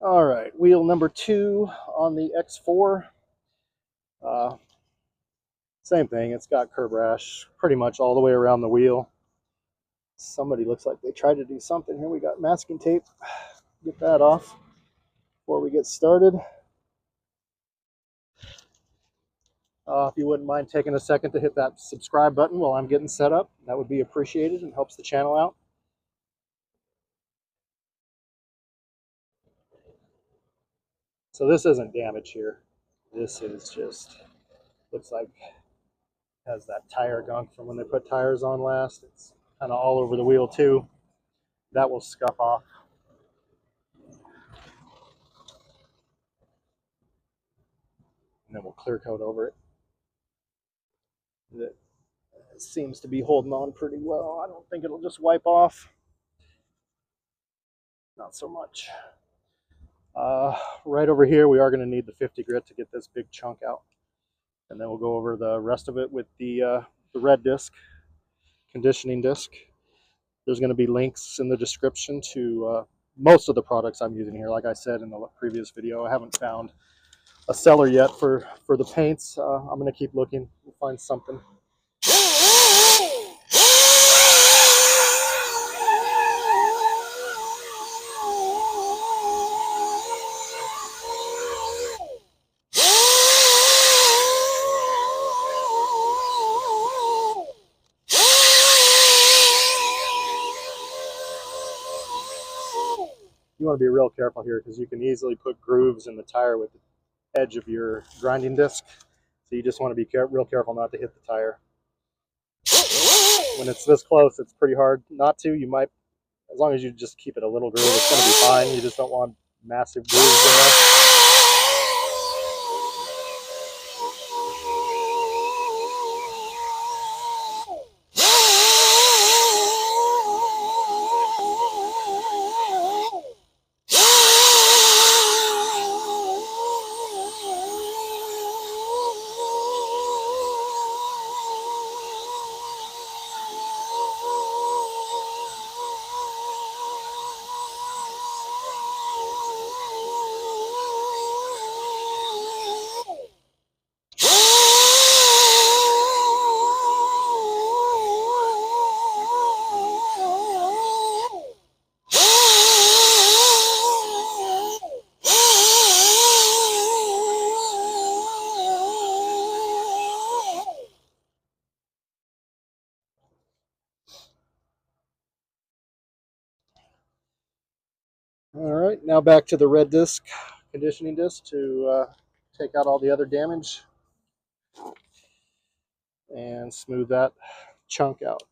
All right, wheel number 2 on the X4. Same thing, it's got curb rash pretty much all the way around the wheel. Somebody looks like they tried to do something here. We got masking tape. Get that off before we get started. If you wouldn't mind taking a second to hit that subscribe button while I'm getting set up, that would be appreciated and helps the channel out. So this isn't damage here. This is just, looks like has that tire gunk from when they put tires on last. It's kind of all over the wheel too. That will scuff off. And then we'll clear coat over it. That seems to be holding on pretty well. I don't think it'll just wipe off. Not so much. Right over here, we are going to need the 50 grit to get this big chunk out. And then we'll go over the rest of it with the red disc, conditioning disc. There's going to be links in the description to most of the products I'm using here. Like I said in the previous video, I haven't found a seller yet for the paints. I'm going to keep looking. We'll find something. You want to be real careful here because you can easily put grooves in the tire with the edge of your grinding disc. So you just want to be real careful not to hit the tire. When it's this close, it's pretty hard not to. You might, as long as you just keep it a little groove, it's going to be fine. You just don't want massive grooves in there. All right, now back to the red disc, conditioning disc, to take out all the other damage and smooth that chunk out.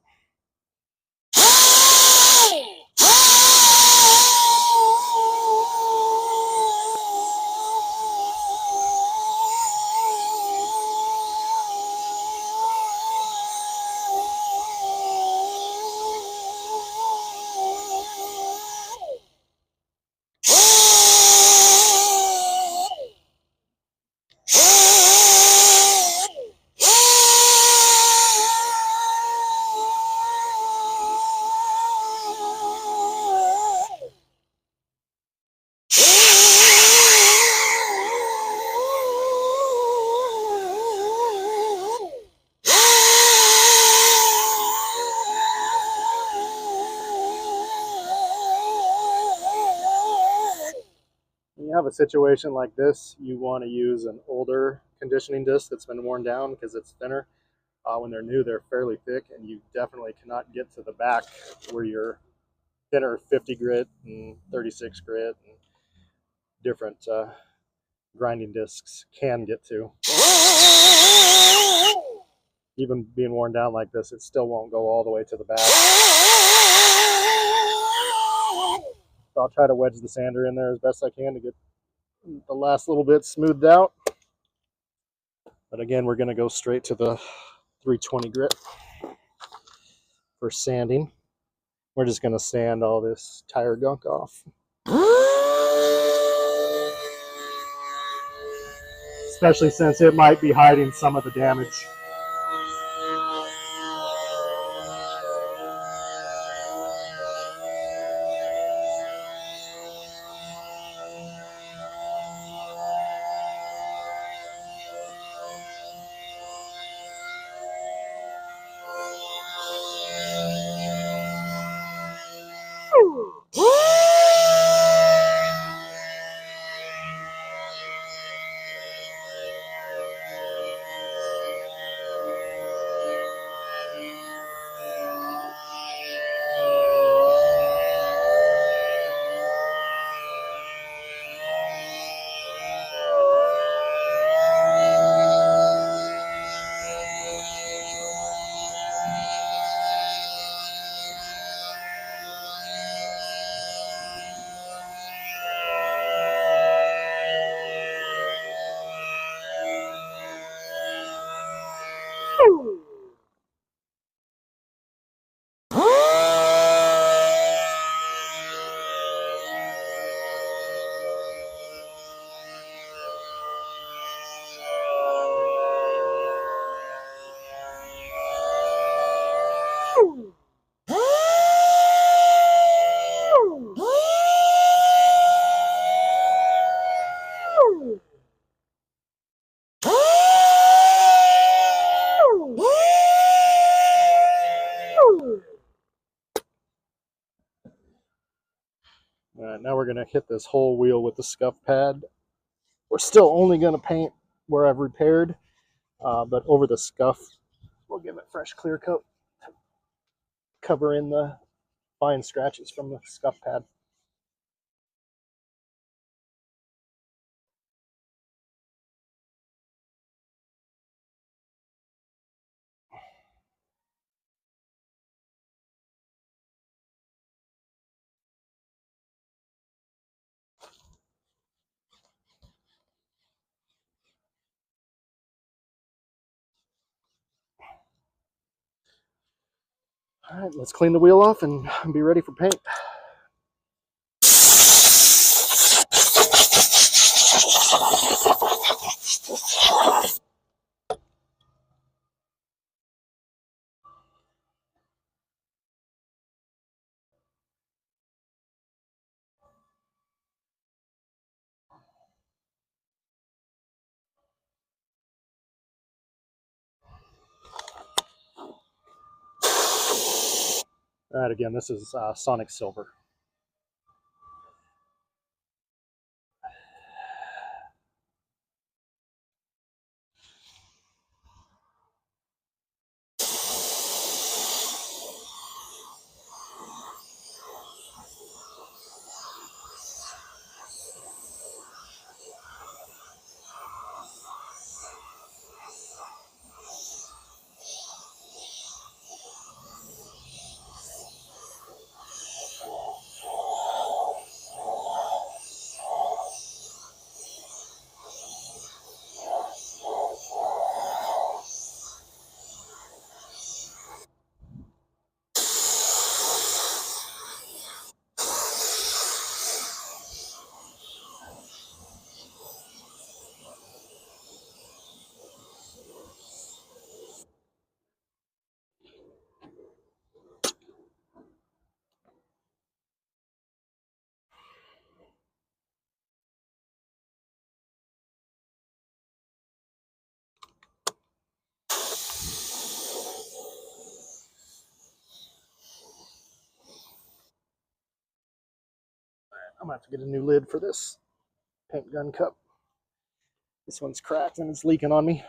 When you have a situation like this, you want to use an older conditioning disc that's been worn down because it's thinner. When they're new, they're fairly thick, and you definitely cannot get to the back where your thinner 50 grit and 36 grit and different grinding discs can get to. Even being worn down like this, it still won't go all the way to the back. So I'll try to wedge the sander in there as best I can to get the last little bit smoothed out. But again, we're going to go straight to the 320 grit for sanding. We're just going to sand all this tire gunk off. Especially since it might be hiding some of the damage. going to hit this whole wheel with the scuff pad. We're still only going to paint where I've repaired, but over the scuff, we'll give it fresh clear coat, cover in the fine scratches from the scuff pad. All right, let's clean the wheel off and be ready for paint. All right, again, this is Sonic Silver. I'm gonna have to get a new lid for this paint gun cup. This one's cracked and it's leaking on me.